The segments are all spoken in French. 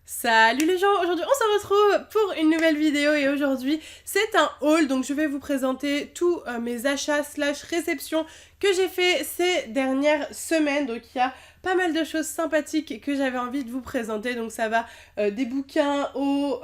Salut les gens, aujourd'hui on se retrouve pour une nouvelle vidéo et aujourd'hui c'est un haul, donc je vais vous présenter tous mes achats slash réceptions que j'ai fait ces dernières semaines. Donc il y a pas mal de choses sympathiques que j'avais envie de vous présenter, donc ça va des bouquins aux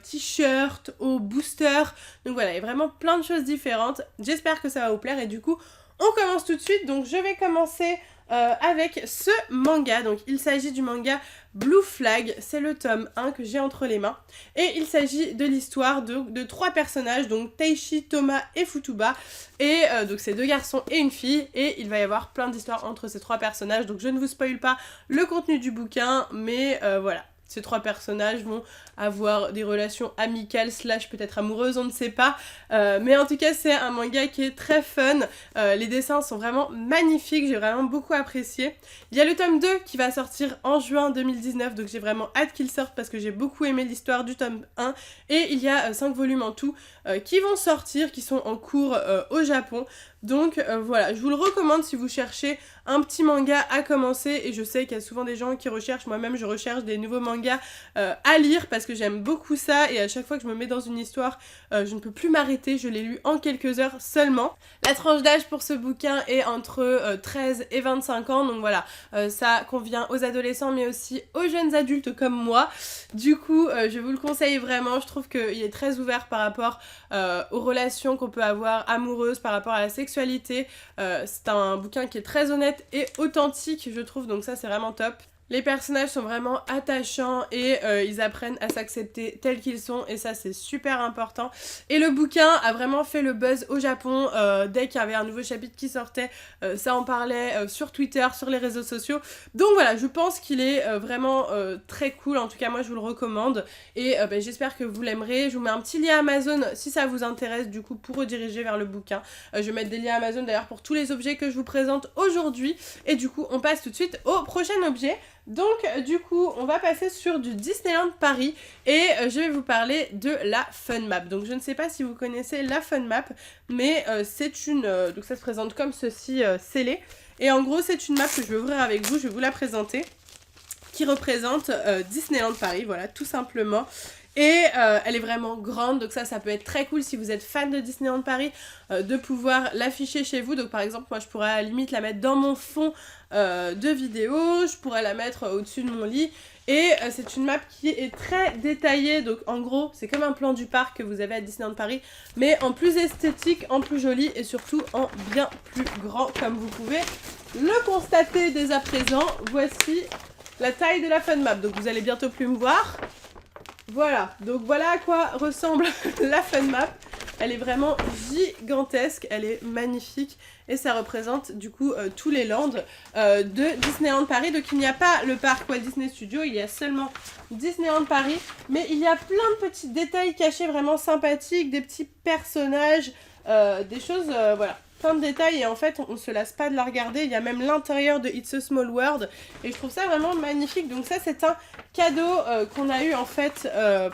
t-shirts, aux boosters, donc voilà, il y a vraiment plein de choses différentes. J'espère que ça va vous plaire et du coup on commence tout de suite. Donc je vais commencer avec ce manga. Donc il s'agit du manga Blue Flag, c'est le tome 1 que j'ai entre les mains. Et il s'agit de l'histoire de trois personnages, donc Taishi, Thomas et Futuba. Et donc c'est deux garçons et une fille. Et il va y avoir plein d'histoires entre ces trois personnages. Donc je ne vous spoil pas le contenu du bouquin, mais voilà. Ces trois personnages vont avoir des relations amicales slash peut-être amoureuses, on ne sait pas. Mais en tout cas, c'est un manga qui est très fun. Les dessins sont vraiment magnifiques, j'ai vraiment beaucoup apprécié. Il y a le tome 2 qui va sortir en juin 2019, donc j'ai vraiment hâte qu'il sorte parce que j'ai beaucoup aimé l'histoire du tome 1. Et il y a 5 volumes en tout qui vont sortir, qui sont en cours au Japon. Donc voilà, je vous le recommande si vous cherchez un petit manga à commencer, et je sais qu'il y a souvent des gens qui recherchent, moi-même je recherche des nouveaux mangas à lire parce que j'aime beaucoup ça, et à chaque fois que je me mets dans une histoire, je ne peux plus m'arrêter, je l'ai lu en quelques heures seulement. La tranche d'âge pour ce bouquin est entre 13 et 25 ans, donc voilà, ça convient aux adolescents mais aussi aux jeunes adultes comme moi. Du coup, je vous le conseille vraiment, je trouve qu'il est très ouvert par rapport aux relations qu'on peut avoir amoureuses, par rapport à la sexualité. C'est un bouquin qui est très honnête et authentique, je trouve, donc ça c'est vraiment top. Les personnages sont vraiment attachants et ils apprennent à s'accepter tels qu'ils sont, et ça c'est super important. Et le bouquin a vraiment fait le buzz au Japon. Dès qu'il y avait un nouveau chapitre qui sortait, ça en parlait sur Twitter, sur les réseaux sociaux. Donc voilà, je pense qu'il est vraiment très cool, en tout cas moi je vous le recommande. Et j'espère que vous l'aimerez. Je vous mets un petit lien Amazon si ça vous intéresse, du coup, pour rediriger vers le bouquin. Je vais mettre des liens Amazon d'ailleurs pour tous les objets que je vous présente aujourd'hui. Et du coup on passe tout de suite au prochain objet. Donc du coup on va passer sur du Disneyland Paris et je vais vous parler de la Fun Map. Donc je ne sais pas si vous connaissez la Fun Map, mais c'est une... donc ça se présente comme ceci, scellé. Et en gros c'est une map que je vais ouvrir avec vous, je vais vous la présenter, qui représente Disneyland Paris, voilà, tout simplement. Et elle est vraiment grande, donc ça peut être très cool si vous êtes fan de Disneyland Paris, de pouvoir l'afficher chez vous. Donc par exemple, moi je pourrais à la limite la mettre dans mon fond de vidéo, je pourrais la mettre au-dessus de mon lit. Et c'est une map qui est très détaillée, donc en gros c'est comme un plan du parc que vous avez à Disneyland Paris, mais en plus esthétique, en plus joli et surtout en bien plus grand, comme vous pouvez le constater dès à présent. Voici la taille de la Fun Map, donc vous allez bientôt plus me voir. Voilà, donc voilà à quoi ressemble la Fun Map. Elle est vraiment gigantesque, elle est magnifique et ça représente du coup tous les lands de Disneyland Paris. Donc il n'y a pas le parc Walt Disney Studios, il y a seulement Disneyland Paris, mais il y a plein de petits détails cachés vraiment sympathiques, des petits personnages, des choses, voilà, plein de détails, et en fait on se lasse pas de la regarder. Il y a même l'intérieur de It's a Small World et je trouve ça vraiment magnifique. Donc ça c'est un cadeau qu'on a eu en fait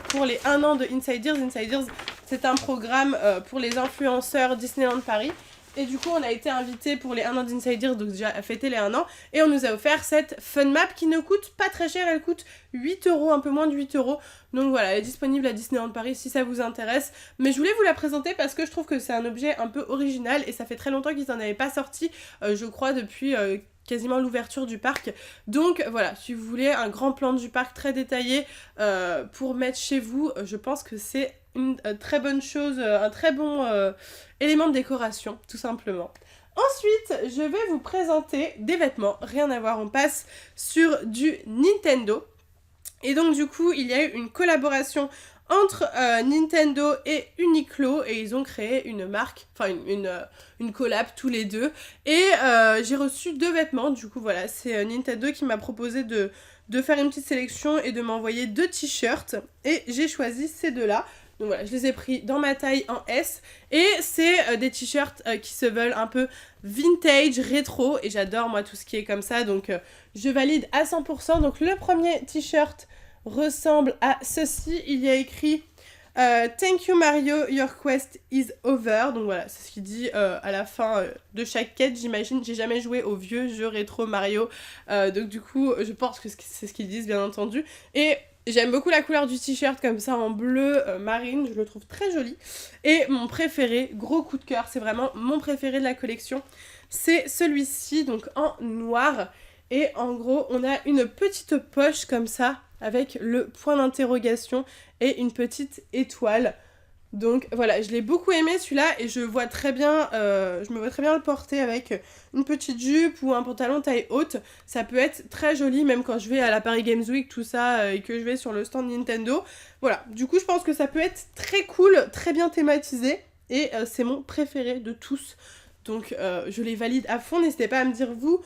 pour les 1 an de Insiders. Insiders, c'est un programme pour les influenceurs Disneyland Paris. Et du coup, on a été invités pour les 1 an d'Insiders, donc déjà à fêter les 1 an. Et on nous a offert cette Fun Map qui ne coûte pas très cher, elle coûte 8 €, un peu moins de 8 €. Donc voilà, elle est disponible à Disneyland Paris si ça vous intéresse. Mais je voulais vous la présenter parce que je trouve que c'est un objet un peu original et ça fait très longtemps qu'ils n'en avaient pas sorti, je crois depuis... quasiment l'ouverture du parc. Donc voilà, si vous voulez un grand plan du parc très détaillé pour mettre chez vous, je pense que c'est une très bonne chose, un très bon élément de décoration, tout simplement. Ensuite, je vais vous présenter des vêtements, rien à voir, on passe sur du Nintendo. Et donc du coup, il y a eu une collaboration entre Nintendo et Uniqlo, et ils ont créé une marque, enfin une collab tous les deux. Et j'ai reçu 2 vêtements, du coup voilà, c'est Nintendo qui m'a proposé de faire une petite sélection et de m'envoyer 2 t-shirts, et j'ai choisi ces 2-là. Donc voilà, je les ai pris dans ma taille en S, et c'est des t-shirts qui se veulent un peu vintage, rétro, et j'adore moi tout ce qui est comme ça, donc je valide à 100%. Donc le premier t-shirt ressemble à ceci, il y a écrit Thank you Mario, your quest is over. Donc voilà, c'est ce qu'il dit à la fin de chaque quête, j'imagine. J'ai jamais joué au vieux jeu rétro Mario, donc du coup je pense que c'est ce qu'ils disent bien entendu. Et J'aime beaucoup la couleur du t-shirt comme ça en bleu marine, je le trouve très joli. Et mon préféré, gros coup de cœur, c'est vraiment mon préféré de la collection, c'est celui-ci, donc en noir. Et en gros, on a une petite poche comme ça, avec le point d'interrogation et une petite étoile. Donc voilà, je l'ai beaucoup aimé celui-là et je me vois très bien le porter avec une petite jupe ou un pantalon taille haute. Ça peut être très joli même quand je vais à la Paris Games Week, tout ça, et que je vais sur le stand Nintendo. Voilà, du coup je pense que ça peut être très cool, très bien thématisé et c'est mon préféré de tous. Donc je les valide à fond, n'hésitez pas à me dire vous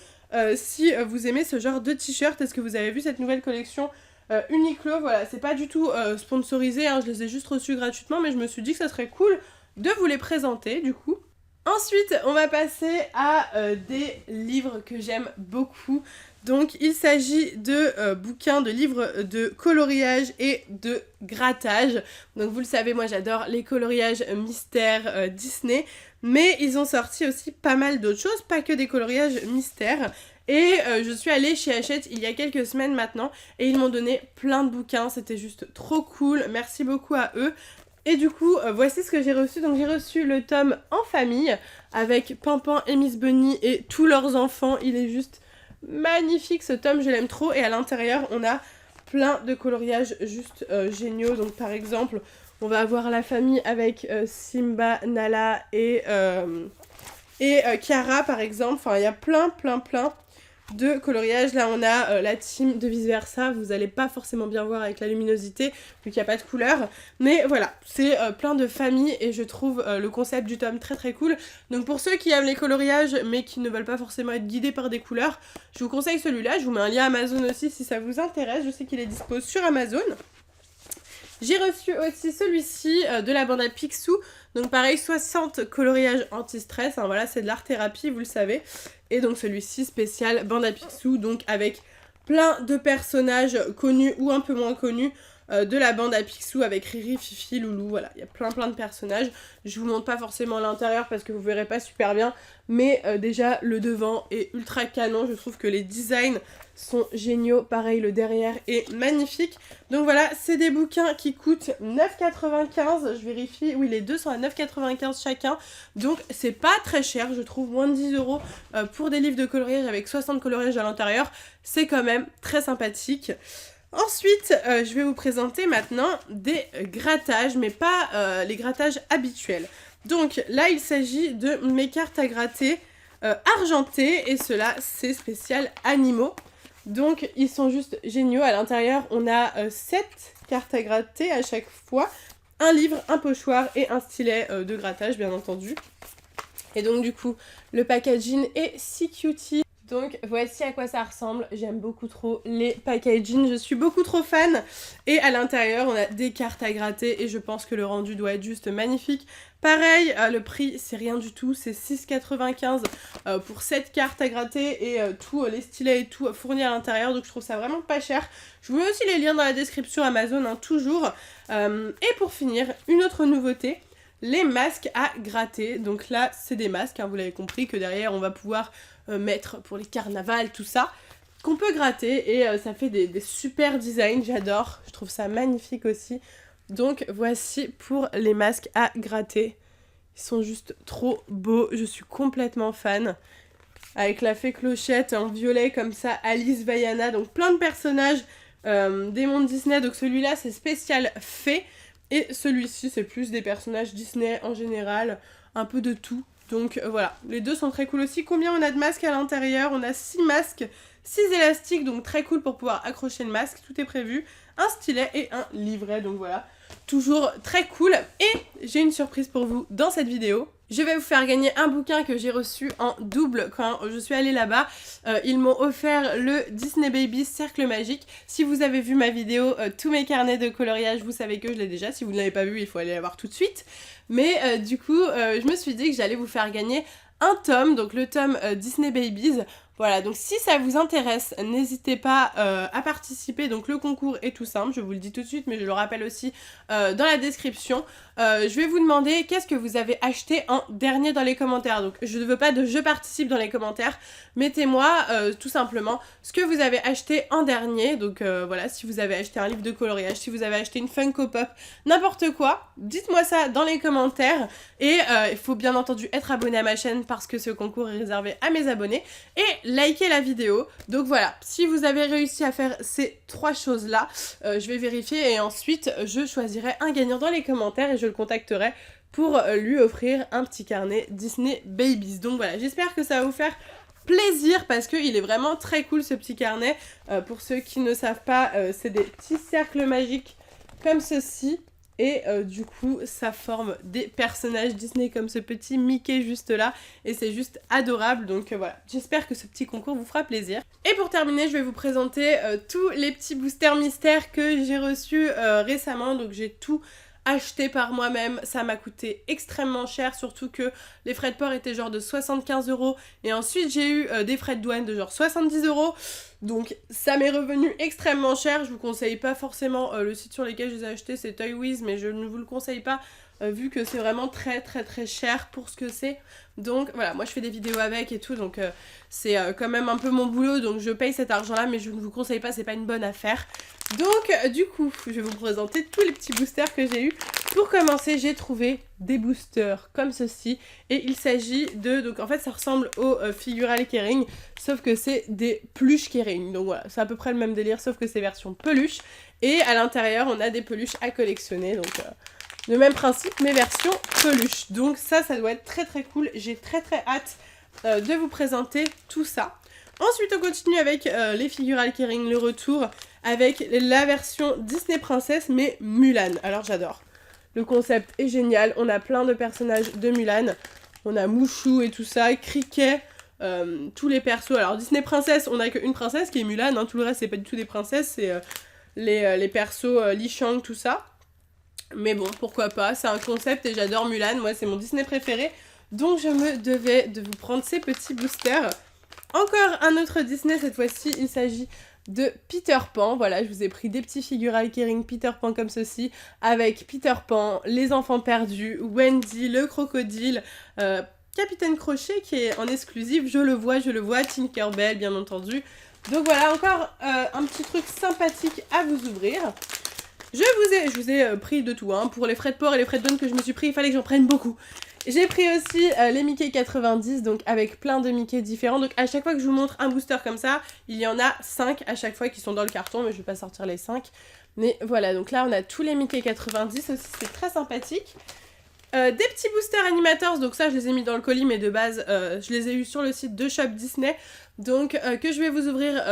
si vous aimez ce genre de t-shirt. Est-ce que vous avez vu cette nouvelle collection Uniqlo, voilà, c'est pas du tout sponsorisé, hein, je les ai juste reçus gratuitement, mais je me suis dit que ça serait cool de vous les présenter du coup. Ensuite, on va passer à des livres que j'aime beaucoup. Donc, il s'agit de bouquins, de livres de coloriage et de grattage. Donc, vous le savez, moi j'adore les coloriages mystères Disney, mais ils ont sorti aussi pas mal d'autres choses, pas que des coloriages mystères. Et je suis allée chez Hachette il y a quelques semaines maintenant et ils m'ont donné plein de bouquins, c'était juste trop cool, merci beaucoup à eux. Et du coup, voici ce que j'ai reçu. Donc j'ai reçu le tome En famille avec Pampan et Miss Bunny et tous leurs enfants. Il est juste magnifique ce tome, je l'aime trop. Et à l'intérieur, on a plein de coloriages juste géniaux. Donc par exemple, on va avoir la famille avec Simba, Nala et Kiara par exemple. Enfin, il y a plein de coloriage. Là on a la team de vice versa, vous allez pas forcément bien voir avec la luminosité vu qu'il n'y a pas de couleur, mais voilà, c'est plein de familles et je trouve le concept du tome très cool. Donc pour ceux qui aiment les coloriages mais qui ne veulent pas forcément être guidés par des couleurs, je vous conseille celui-là. Je vous mets un lien Amazon aussi si ça vous intéresse, je sais qu'il est dispo sur Amazon. J'ai reçu aussi celui-ci de la bande à Picsou. Donc pareil, 60 coloriages anti-stress, hein, voilà, c'est de l'art thérapie, vous le savez. Et donc celui-ci spécial bande à Picsou, donc avec plein de personnages connus ou un peu moins connus de la bande à Picsou avec Riri, Fifi, Loulou, voilà, il y a plein de personnages. Je vous montre pas forcément l'intérieur parce que vous verrez pas super bien, mais déjà le devant est ultra canon, je trouve que les designs sont géniaux, pareil le derrière est magnifique. Donc voilà, c'est des bouquins qui coûtent 9,95, je vérifie, oui les deux sont à 9,95 chacun, donc c'est pas très cher, je trouve, moins de 10 € pour des livres de coloriage avec 60 coloriages à l'intérieur, c'est quand même très sympathique. Ensuite, je vais vous présenter maintenant des grattages, mais pas les grattages habituels. Donc là, il s'agit de mes cartes à gratter argentées, et cela, c'est spécial animaux. Donc, ils sont juste géniaux. À l'intérieur, on a 7 cartes à gratter à chaque fois, un livre, un pochoir et un stylet de grattage, bien entendu. Et donc, du coup, le packaging est si cutie. Donc voici à quoi ça ressemble, j'aime beaucoup trop les packaging, je suis beaucoup trop fan. Et à l'intérieur on a des cartes à gratter et je pense que le rendu doit être juste magnifique. Pareil, le prix c'est rien du tout, c'est 6,95 pour 7 cartes à gratter et tous les stylets et tout fournis à l'intérieur, donc je trouve ça vraiment pas cher. Je vous mets aussi les liens dans la description Amazon, hein, toujours. Et pour finir, une autre nouveauté, les masques à gratter. Donc là c'est des masques, hein, vous l'avez compris, que derrière on va pouvoir mettre pour les carnavals, tout ça, qu'on peut gratter et ça fait des super designs, j'adore, je trouve ça magnifique aussi. Donc voici pour les masques à gratter, ils sont juste trop beaux, je suis complètement fan. Avec la fée Clochette en violet comme ça, Alice, Vaiana, donc plein de personnages des mondes Disney. Donc celui-là c'est spécial fée et celui-ci c'est plus des personnages Disney en général, un peu de tout. Donc voilà, les deux sont très cool aussi. Combien on a de masques à l'intérieur? On a 6 masques, 6 élastiques, donc très cool pour pouvoir accrocher le masque, tout est prévu. Un stylet et un livret, donc voilà, toujours très cool. Et j'ai une surprise pour vous dans cette vidéo. Je vais vous faire gagner un bouquin que j'ai reçu en double quand je suis allée là-bas. Ils m'ont offert le Disney Baby Cercle Magique. Si vous avez vu ma vidéo, tous mes carnets de coloriage, vous savez que je l'ai déjà. Si vous ne l'avez pas vu, il faut aller la voir tout de suite. Mais du coup, je me suis dit que j'allais vous faire gagner un tome, donc le tome Disney Babies. Voilà, donc si ça vous intéresse, n'hésitez pas à participer. Donc le concours est tout simple, je vous le dis tout de suite, mais je le rappelle aussi dans la description. Je vais vous demander qu'est-ce que vous avez acheté en dernier dans les commentaires. Donc je ne veux pas de je participe dans les commentaires, mettez-moi tout simplement ce que vous avez acheté en dernier. Donc voilà, si vous avez acheté un livre de coloriage, si vous avez acheté une Funko Pop, n'importe quoi, dites-moi ça dans les commentaires. Et il faut bien entendu être abonné à ma chaîne parce que ce concours est réservé à mes abonnés. Et liker la vidéo. Donc voilà, si vous avez réussi à faire ces 3 choses là, je vais vérifier et ensuite je choisirai un gagnant dans les commentaires et je le contacterai pour lui offrir un petit carnet Disney Babies. Donc voilà, j'espère que ça va vous faire plaisir parce qu'il est vraiment très cool ce petit carnet. Pour ceux qui ne savent pas, c'est des petits cercles magiques comme ceci. Et du coup, ça forme des personnages Disney comme ce petit Mickey juste là. Et c'est juste adorable. Donc voilà, j'espère que ce petit concours vous fera plaisir. Et pour terminer, je vais vous présenter tous les petits boosters mystères que j'ai reçus récemment. Donc j'ai tout acheté par moi-même, ça m'a coûté extrêmement cher, surtout que les frais de port étaient genre de 75 € et ensuite j'ai eu des frais de douane de genre 70 €, donc ça m'est revenu extrêmement cher. Je vous conseille pas forcément le site sur lequel je les ai achetés, c'est Toywiz, mais je ne vous le conseille pas vu que c'est vraiment très cher pour ce que c'est. Donc voilà, moi je fais des vidéos avec et tout, donc c'est quand même un peu mon boulot, donc je paye cet argent là, mais je ne vous conseille pas, c'est pas une bonne affaire. Donc du coup, je vais vous présenter tous les petits boosters que j'ai eu. Pour commencer, j'ai trouvé des boosters comme ceci, et il s'agit de, donc en fait ça ressemble aux figurales Kering, sauf que c'est des peluches Kering, donc voilà, c'est à peu près le même délire, sauf que c'est version peluche, et à l'intérieur on a des peluches à collectionner, donc le même principe mais version peluche. Donc ça doit être très cool, j'ai très hâte de vous présenter tout ça. Ensuite on continue avec les figurales Kering, le retour avec la version Disney Princess mais Mulan. Alors j'adore, le concept est génial, on a plein de personnages de Mulan, on a Mouchou et tout ça, Cricket, tous les persos. Alors Disney Princess, on a qu'une princesse qui est Mulan, hein, tout le reste c'est pas du tout des princesses, c'est les persos Li Shang, tout ça. Mais bon, pourquoi pas, c'est un concept et j'adore Mulan, moi c'est mon Disney préféré, donc je me devais de vous prendre ces petits boosters. Encore un autre Disney, cette fois-ci il s'agit de Peter Pan. Voilà, je vous ai pris des petits figurales Kering Peter Pan comme ceci, avec Peter Pan, les enfants perdus, Wendy, le crocodile, Capitaine Crochet qui est en exclusive, je le vois, Tinkerbell bien entendu. Donc voilà, encore un petit truc sympathique à vous ouvrir. Je vous ai pris de tout, hein. Pour les frais de port et les frais de douane que je me suis pris, il fallait que j'en prenne beaucoup. J'ai pris aussi les Mickey 90, donc avec plein de Mickey différents. Donc à chaque fois que je vous montre un booster comme ça, il y en a 5 à chaque fois qui sont dans le carton, mais je vais pas sortir les 5. Mais voilà, donc là on a tous les Mickey 90 aussi, c'est très sympathique. Des petits boosters animators, donc ça je les ai mis dans le colis, mais de base je les ai eu sur le site de Shop Disney. Donc que je vais vous ouvrir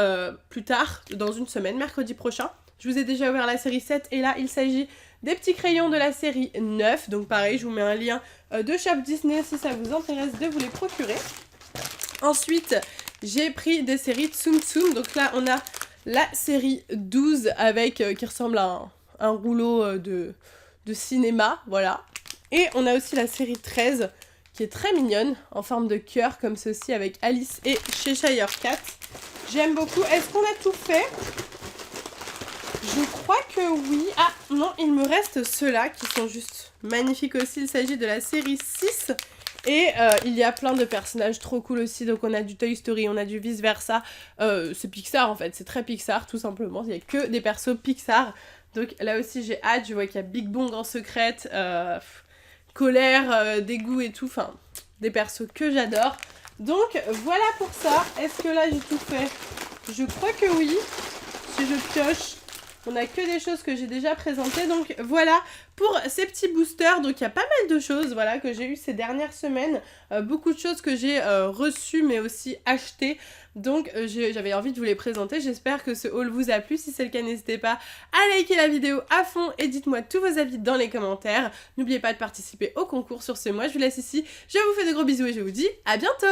plus tard, dans une semaine, mercredi prochain. Je vous ai déjà ouvert la série 7 et là il s'agit des petits crayons de la série 9. Donc pareil, je vous mets un lien de Shop Disney si ça vous intéresse de vous les procurer. Ensuite, j'ai pris des séries Tsum Tsum. Donc là on a la série 12 avec qui ressemble à un rouleau de cinéma, voilà. Et on a aussi la série 13 qui est très mignonne, en forme de cœur comme ceci avec Alice et Cheshire Cat. J'aime beaucoup. Est-ce qu'on a tout fait ? Je crois que oui. Ah non, il me reste ceux-là qui sont juste magnifiques aussi. Il s'agit de la série 6. Et il y a plein de personnages trop cool aussi. Donc on a du Toy Story, on a du vice versa. C'est Pixar en fait, c'est très Pixar tout simplement. Il n'y a que des persos Pixar. Donc là aussi j'ai hâte. Je vois qu'il y a Big Bang en secrète, Colère, Dégoût et tout. Enfin, des persos que j'adore. Donc voilà pour ça. Est-ce que là j'ai tout fait ? Je crois que oui. Si je pioche... On a que des choses que j'ai déjà présentées, donc voilà pour ces petits boosters. Donc il y a pas mal de choses, voilà, que j'ai eu ces dernières semaines, beaucoup de choses que j'ai reçues mais aussi achetées, donc j'avais envie de vous les présenter. J'espère que ce haul vous a plu. Si c'est le cas, n'hésitez pas à liker la vidéo à fond et dites-moi tous vos avis dans les commentaires. N'oubliez pas de participer au concours. Sur ce, moi je vous laisse ici, je vous fais de gros bisous et je vous dis à bientôt.